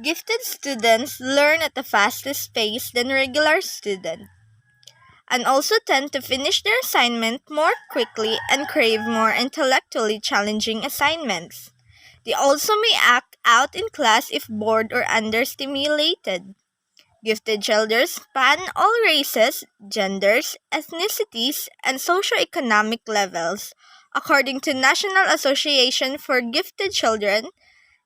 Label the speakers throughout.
Speaker 1: Gifted students learn at a faster pace than regular students and also tend to finish their assignment more quickly and crave more intellectually challenging assignments. They also may act out in class if bored or understimulated. Gifted children span all races, genders, ethnicities, and socioeconomic levels. According to National Association for Gifted Children,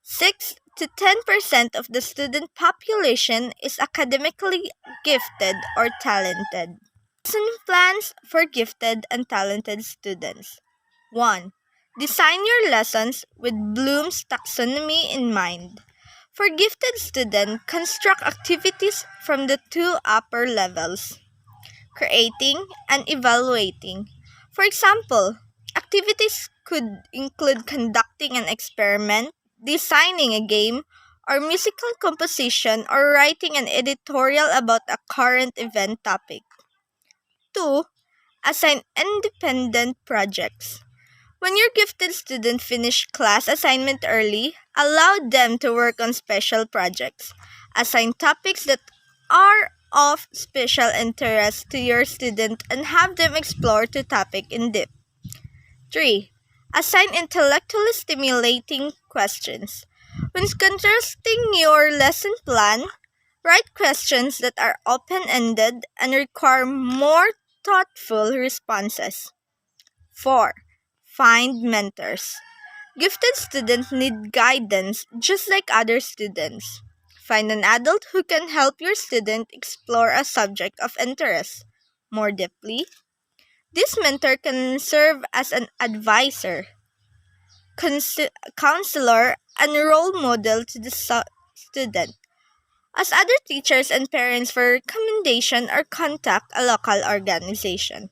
Speaker 1: 6 to 10% of the student population is academically gifted or talented. Lesson plans for gifted and talented students. 1. Design your lessons with Bloom's taxonomy in mind. For gifted students, construct activities from the two upper levels, creating and evaluating. For example, activities could include conducting an experiment, designing a game, or musical composition, or writing an editorial about a current event topic. 2. Assign independent projects. When your gifted student finish class assignment early, allow them to work on special projects. Assign topics that are of special interest to your student and have them explore the topic in depth. 3. Assign intellectually stimulating questions. When constructing your lesson plan, write questions that are open-ended and require more thoughtful responses. 4. Find mentors. Gifted students need guidance just like other students. Find an adult who can help your student explore a subject of interest more deeply. This mentor can serve as an advisor, counselor, and role model to the student. As other teachers and parents for recommendation or contact a local organization.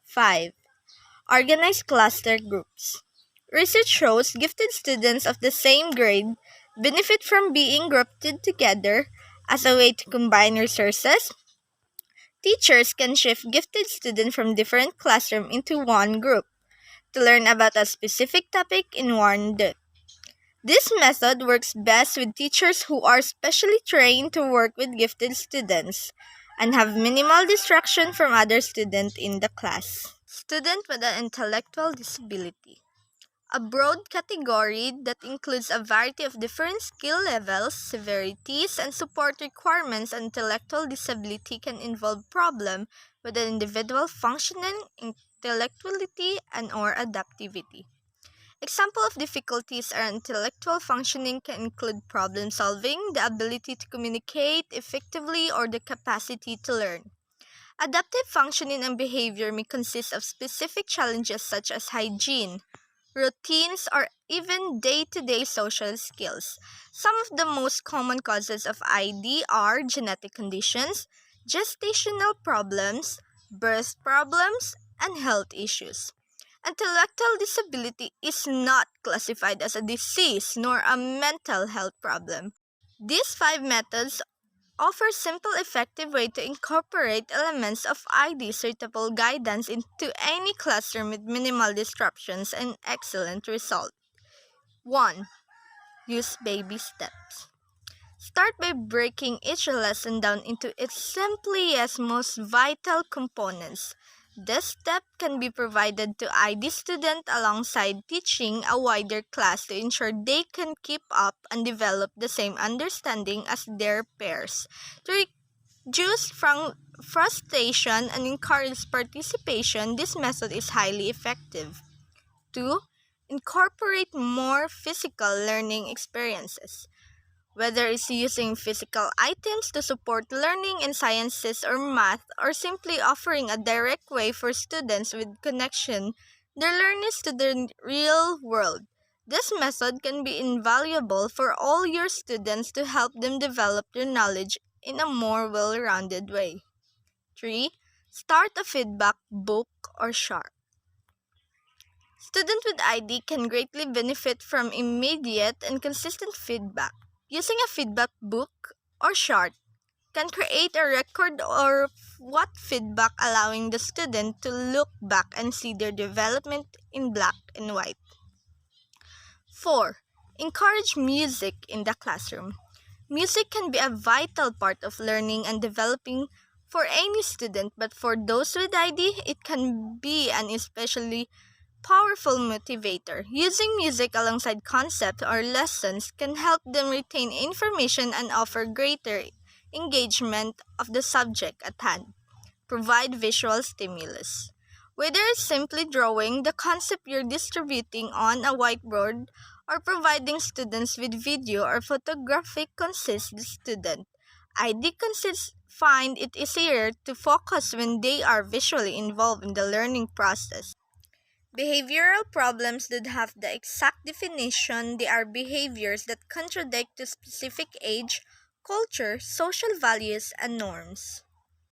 Speaker 1: 5. Organize cluster groups. Research shows gifted students of the same grade benefit from being grouped together as a way to combine resources. Teachers can shift gifted students from different classrooms into one group to learn about a specific topic in one day. This method works best with teachers who are specially trained to work with gifted students and have minimal distraction from other students in the class. Student with an intellectual disability. A broad category that includes a variety of different skill levels, severities, and support requirements. Intellectual disability can involve problems with an individual functioning, intellectuality, and or adaptivity. Example of difficulties are intellectual functioning can include problem solving, the ability to communicate effectively, or the capacity to learn. Adaptive functioning and behavior may consist of specific challenges such as hygiene, routines, or even day to day social skills. Some of the most common causes of ID are genetic conditions, gestational problems, birth problems, and health issues. Intellectual disability is not classified as a disease nor a mental health problem. These five methods offer simple effective way to incorporate elements of ID suitable guidance into any classroom with minimal disruptions and excellent result. 1. Use baby steps. Start by breaking each lesson down into its simplest, most vital components. This step can be provided to ID students alongside teaching a wider class to ensure they can keep up and develop the same understanding as their peers. To reduce frustration and encourage participation, this method is highly effective. 2. Incorporate more physical learning experiences. Whether it's using physical items to support learning in sciences or math, or simply offering a direct way for students with connection their learners to the real world. This method can be invaluable for all your students to help them develop their knowledge in a more well-rounded way. 3. Start a feedback book or chart. Students with ID can greatly benefit from immediate and consistent feedback. Using a feedback book or chart can create a record of what feedback, allowing the student to look back and see their development in black and white. 4. Encourage music in the classroom. Music can be a vital part of learning and developing for any student, but for those with ID, it can be an especially powerful motivator. Using music alongside concepts or lessons can help them retain information and offer greater engagement of the subject at hand. Provide visual stimulus. Whether it's simply drawing the concept you're distributing on a whiteboard or providing students with video or photographic consists the student. ID consists find it easier to focus when they are visually involved in the learning process. Behavioral problems that have the exact definition they are behaviors that contradict to specific age, culture, social values, and norms.